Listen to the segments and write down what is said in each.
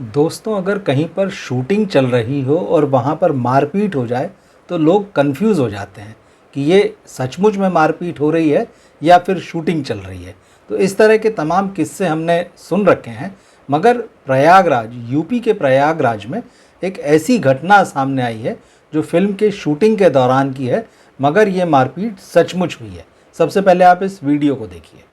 दोस्तों, अगर कहीं पर शूटिंग चल रही हो और वहाँ पर मारपीट हो जाए तो लोग कंफ्यूज हो जाते हैं कि ये सचमुच में मारपीट हो रही है या फिर शूटिंग चल रही है। तो इस तरह के तमाम किस्से हमने सुन रखे हैं, मगर प्रयागराज, यूपी के प्रयागराज में एक ऐसी घटना सामने आई है जो फिल्म के शूटिंग के दौरान की है, मगर ये मारपीट सचमुच हुई है। सबसे पहले आप इस वीडियो को देखिए।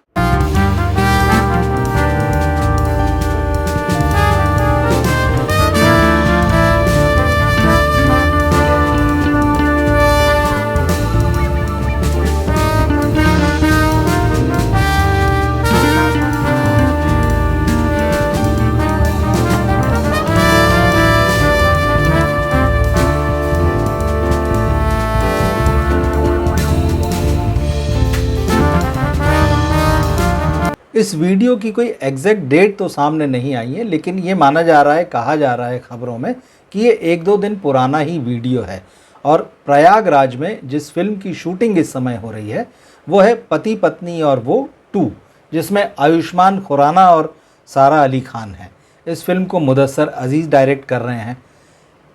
इस वीडियो की कोई एग्जैक्ट डेट तो सामने नहीं आई है, लेकिन ये माना जा रहा है, कहा जा रहा है खबरों में कि ये 1-2 दिन पुराना ही वीडियो है। और प्रयागराज में जिस फिल्म की शूटिंग इस समय हो रही है वो है पति पत्नी और वो 2, जिसमें आयुष्मान खुराना और सारा अली खान हैं। इस फिल्म को मुदस्सर अजीज़ डायरेक्ट कर रहे हैं।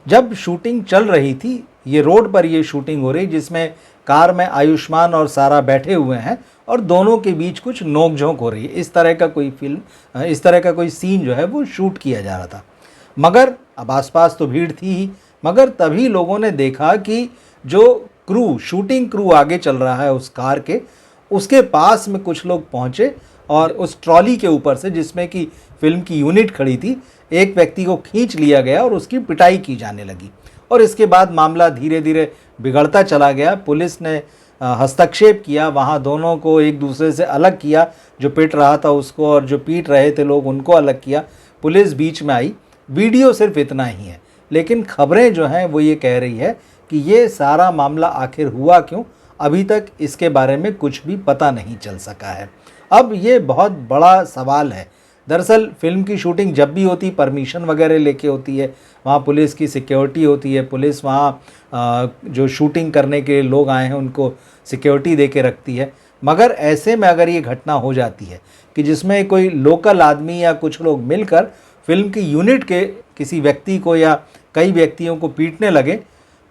जब शूटिंग चल रही थी, ये रोड पर ये शूटिंग हो रही, जिसमें कार में आयुष्मान और सारा बैठे हुए हैं और दोनों के बीच कुछ नोक-झोंक हो रही है। इस तरह का कोई सीन जो है वो शूट किया जा रहा था। मगर अब आसपास तो भीड़ थी ही, मगर तभी लोगों ने देखा कि जो शूटिंग क्रू आगे चल रहा है उस कार के, उसके पास में कुछ लोग पहुंचे और उस ट्रॉली के ऊपर से, जिसमें कि फिल्म की यूनिट खड़ी थी, एक व्यक्ति को खींच लिया गया और उसकी पिटाई की जाने लगी। और इसके बाद मामला धीरे धीरे बिगड़ता चला गया। पुलिस ने हस्तक्षेप किया, वहाँ दोनों को एक दूसरे से अलग किया, जो पिट रहा था उसको और जो पीट रहे थे लोग उनको अलग किया। पुलिस बीच में आई। वीडियो सिर्फ इतना ही है, लेकिन खबरें जो हैं वो ये कह रही है कि ये सारा मामला आखिर हुआ क्यों, अभी तक इसके बारे में कुछ भी पता नहीं चल सका है। अब ये बहुत बड़ा सवाल है। दरअसल फिल्म की शूटिंग जब भी होती, परमिशन वगैरह लेके होती है, वहाँ पुलिस की सिक्योरिटी होती है, पुलिस वहाँ जो शूटिंग करने के लोग आए हैं उनको सिक्योरिटी दे के रखती है। मगर ऐसे में अगर ये घटना हो जाती है कि जिसमें कोई लोकल आदमी या कुछ लोग मिलकर फिल्म की यूनिट के किसी व्यक्ति को या कई व्यक्तियों को पीटने लगे,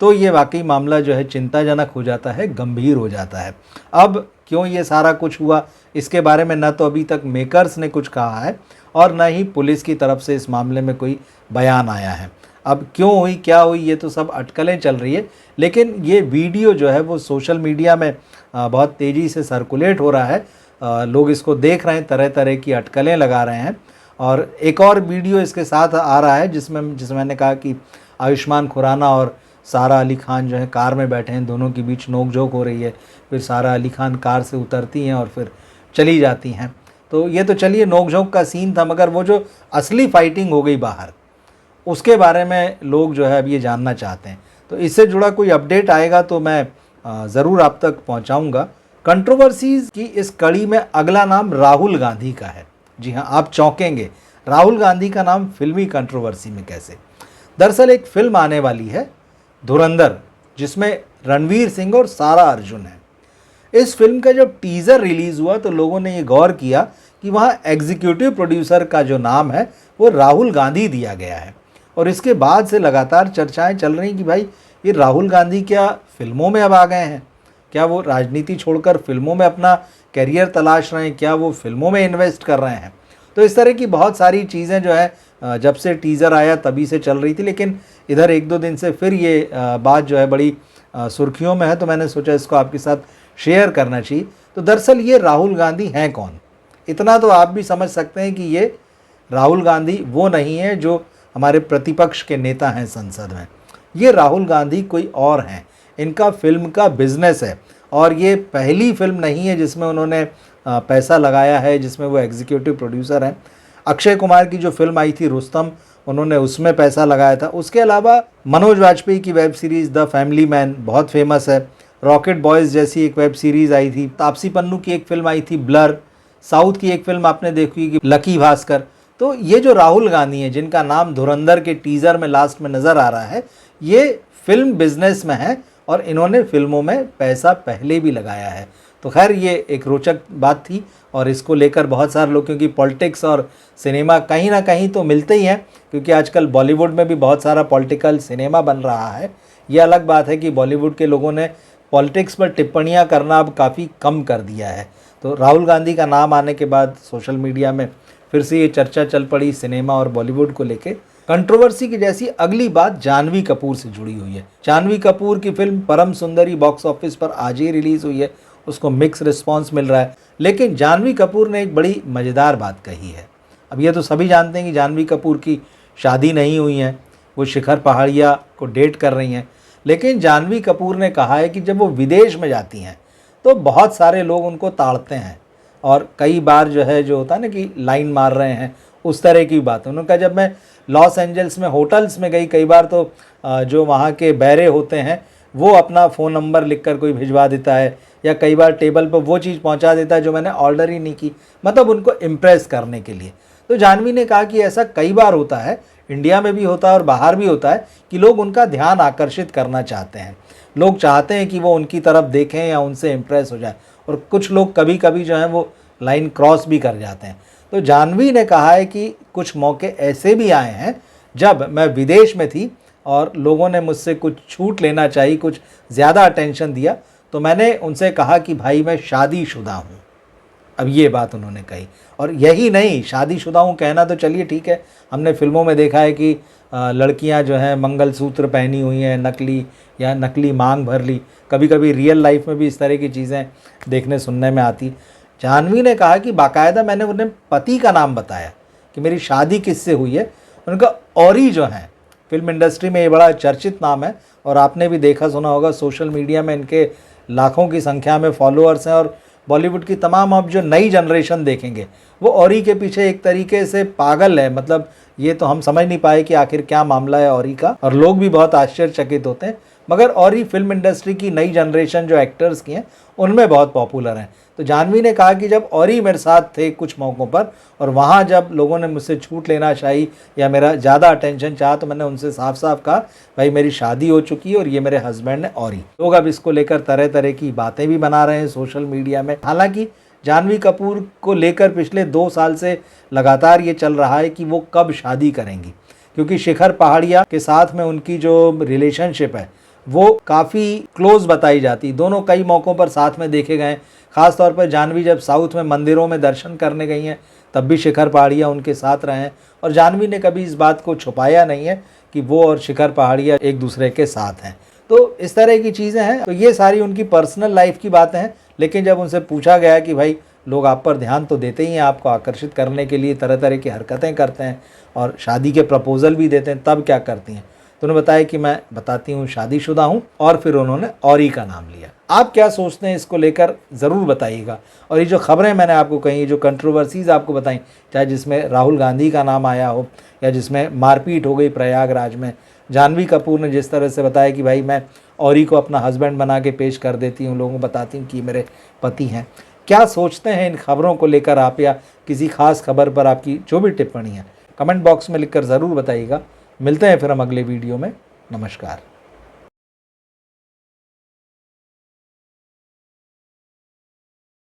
तो ये वाकई मामला जो है चिंताजनक हो जाता है, गंभीर हो जाता है। अब क्यों ये सारा कुछ हुआ, इसके बारे में न तो अभी तक मेकर्स ने कुछ कहा है और न ही पुलिस की तरफ से इस मामले में कोई बयान आया है। अब क्यों हुई, क्या हुई, ये तो सब अटकलें चल रही है। लेकिन ये वीडियो जो है वो सोशल मीडिया में बहुत तेज़ी से सर्कुलेट हो रहा है। लोग इसको देख रहे हैं, तरह तरह की अटकलें लगा रहे हैं। और एक और वीडियो इसके साथ आ रहा है जिसमें मैंने कहा कि आयुष्मान खुराना और सारा अली खान जो है कार में बैठे हैं, दोनों के बीच नोक-झोंक हो रही है। फिर सारा अली खान कार से उतरती हैं और फिर चली जाती हैं। तो ये तो चलिए नोक-झोंक का सीन था, मगर वो जो असली फाइटिंग हो गई बाहर, उसके बारे में लोग जो है अब ये जानना चाहते हैं। तो इससे जुड़ा कोई अपडेट आएगा तो मैं ज़रूर आप तक पहुंचाऊंगा। कंट्रोवर्सीज़ की इस कड़ी में अगला नाम राहुल गांधी का है। जी हाँ, आप चौंकेंगे, राहुल गांधी का नाम फिल्मी कंट्रोवर्सी में कैसे। दरअसल एक फिल्म आने वाली है धुरंधर, जिसमें रणवीर सिंह और सारा अर्जुन है। इस फिल्म का जब टीज़र रिलीज़ हुआ तो लोगों ने ये गौर किया कि वहाँ एग्जीक्यूटिव प्रोड्यूसर का जो नाम है वो राहुल गांधी दिया गया है। और इसके बाद से लगातार चर्चाएं चल रही कि भाई ये राहुल गांधी क्या फिल्मों में अब आ गए हैं, क्या वो राजनीति छोड़कर फिल्मों में अपना करियर तलाश रहे हैं, क्या वो फिल्मों में इन्वेस्ट कर रहे हैं। तो इस तरह की बहुत सारी चीज़ें जो है जब से टीज़र आया तभी से चल रही थी, लेकिन इधर 1-2 दिन से फिर ये बात जो है बड़ी सुर्खियों में है, तो मैंने सोचा इसको आपके साथ शेयर करना चाहिए। तो दरअसल ये राहुल गांधी हैं कौन, इतना तो आप भी समझ सकते हैं कि ये राहुल गांधी वो नहीं है जो हमारे प्रतिपक्ष के नेता हैं संसद में। ये राहुल गांधी कोई और हैं। इनका फिल्म का बिजनेस है और ये पहली फिल्म नहीं है जिसमें उन्होंने पैसा लगाया है, जिसमें वो एग्जीक्यूटिव प्रोड्यूसर हैं। अक्षय कुमार की जो फिल्म आई थी रुस्तम, उन्होंने उसमें पैसा लगाया था। उसके अलावा मनोज वाजपेयी की web series the family man बहुत फेमस है। रॉकेट बॉयज़ जैसी एक वेब सीरीज़ आई थी। तापसी पन्नू की एक फिल्म आई थी ब्लर। साउथ की एक फिल्म आपने देखी कि लकी भास्कर। तो ये जो राहुल गांधी हैं, जिनका नाम धुरंधर के टीज़र में लास्ट में नज़र आ रहा है, ये फिल्म बिजनेस में है और इन्होंने फिल्मों में पैसा पहले भी लगाया है। तो खैर ये एक रोचक बात थी और इसको लेकर बहुत सारे लोग, क्योंकि पॉलिटिक्स और सिनेमा कहीं ना कहीं तो मिलते ही हैं, क्योंकि आजकल बॉलीवुड में भी बहुत सारा पॉलिटिकल सिनेमा बन रहा है। ये अलग बात है कि बॉलीवुड के लोगों ने पॉलिटिक्स पर टिप्पणियां करना अब काफ़ी कम कर दिया है। तो राहुल गांधी का नाम आने के बाद सोशल मीडिया में फिर से ये चर्चा चल पड़ी सिनेमा और बॉलीवुड को लेके। कंट्रोवर्सी की जैसी अगली बात जानवी कपूर से जुड़ी हुई है। जानवी कपूर की फिल्म परम सुंदरी बॉक्स ऑफिस पर आज ही रिलीज़ हुई है, उसको मिक्स रिस्पांस मिल रहा है, लेकिन जानवी कपूर ने एक बड़ी मज़ेदार बात कही है। अब ये तो सभी जानते हैं कि जानवी कपूर की शादी नहीं हुई है, वो शिखर पहाड़िया को डेट कर रही हैं, लेकिन जानवी कपूर ने कहा है कि जब वो विदेश में जाती हैं तो बहुत सारे लोग उनको ताड़ते हैं और कई बार जो होता है ना कि लाइन मार रहे हैं, उस तरह की बात है। उन्होंने कहा जब मैं लॉस एंजल्स में होटल्स में गई, कई बार तो जो वहाँ के बैरे होते हैं वो अपना फ़ोन नंबर लिखकर कोई भिजवा देता है, या कई बार टेबल पर वो चीज़ पहुँचा देता है जो मैंने ऑर्डर ही नहीं की, मतलब उनको इम्प्रेस करने के लिए। तो जानवी ने कहा कि ऐसा कई बार होता है, इंडिया में भी होता है और बाहर भी होता है, कि लोग उनका ध्यान आकर्षित करना चाहते हैं। लोग चाहते हैं कि वो उनकी तरफ देखें या उनसे इम्प्रेस हो जाए, और कुछ लोग कभी कभी जो है वो लाइन क्रॉस भी कर जाते हैं। तो जानवी ने कहा है कि कुछ मौके ऐसे भी आए हैं जब मैं विदेश में थी और लोगों ने मुझसे कुछ छूट लेना चाहिए, कुछ ज़्यादा अटेंशन दिया, तो मैंने उनसे कहा कि भाई मैं शादीशुदा हूँ। अब ये बात उन्होंने कही, और यही नहीं, शादीशुदा हूँ कहना तो चलिए ठीक है, हमने फिल्मों में देखा है कि लड़कियां जो हैं मंगलसूत्र पहनी हुई हैं नकली, या नकली मांग भर ली, कभी कभी रियल लाइफ में भी इस तरह की चीज़ें देखने सुनने में आती। जानवी ने कहा कि बाकायदा मैंने उन्हें पति का नाम बताया कि मेरी शादी किससे हुई है। उनका औरी जो है फिल्म इंडस्ट्री में ये बड़ा चर्चित नाम है, और आपने भी देखा सुना होगा सोशल मीडिया में इनके लाखों की संख्या में फॉलोअर्स हैं, और बॉलीवुड की तमाम अब जो नई जनरेशन देखेंगे वो औरी के पीछे एक तरीके से पागल है। मतलब ये तो हम समझ नहीं पाए कि आखिर क्या मामला है औरी का, और लोग भी बहुत आश्चर्यचकित होते हैं, मगर औरी फिल्म इंडस्ट्री की नई जनरेशन जो एक्टर्स की हैं उनमें बहुत पॉपुलर हैं। तो जानवी ने कहा कि जब औरी मेरे साथ थे कुछ मौक़ों पर, और वहाँ जब लोगों ने मुझसे छूट लेना चाहिए या मेरा ज़्यादा अटेंशन चाहा, तो मैंने उनसे साफ साफ कहा भाई मेरी शादी हो चुकी है और ये मेरे हस्बैंड है औरी। लोग अब इसको लेकर तरह तरह की बातें भी बना रहे हैं सोशल मीडिया में। हालांकि जानवी कपूर को लेकर पिछले 2 साल से लगातार ये चल रहा है कि वो कब शादी करेंगी, क्योंकि शिखर पहाड़िया के साथ में उनकी जो रिलेशनशिप है वो काफ़ी क्लोज बताई जाती। दोनों कई मौक़ों पर साथ में देखे गए। ख़ास तौर पर जानवी जब साउथ में मंदिरों में दर्शन करने गई हैं तब भी शिखर पहाड़िया उनके साथ रहे हैं, और जानवी ने कभी इस बात को छुपाया नहीं है कि वो और शिखर पहाड़िया एक दूसरे के साथ हैं। तो इस तरह की चीज़ें हैं। तो ये सारी उनकी पर्सनल लाइफ की बातें हैं, लेकिन जब उनसे पूछा गया कि भाई लोग आप पर ध्यान तो देते ही हैं, आपको आकर्षित करने के लिए तरह तरह की हरकतें करते हैं और शादी के प्रपोज़ल भी देते हैं, तब क्या करती हैं, तो उन्होंने बताया कि मैं बताती हूँ शादीशुदा हूँ, और फिर उन्होंने औरी का नाम लिया। आप क्या सोचते हैं इसको लेकर ज़रूर बताइएगा। और ये जो खबरें मैंने आपको कही, जो कंट्रोवर्सीज़ आपको बताई, चाहे जिसमें राहुल गांधी का नाम आया हो या जिसमें मारपीट हो गई प्रयागराज में, जानवी कपूर ने जिस तरह से बताया कि भाई मैं औरी को अपना हस्बैंड बना के पेश कर देती हूँ, लोगों को बताती हूँ कि मेरे पति हैं, क्या सोचते हैं इन खबरों को लेकर आप, या किसी खास खबर पर आपकी जो भी टिप्पणी है कमेंट बॉक्स में लिखकर ज़रूर बताइएगा। मिलते हैं फिर हम अगले वीडियो में। नमस्कार।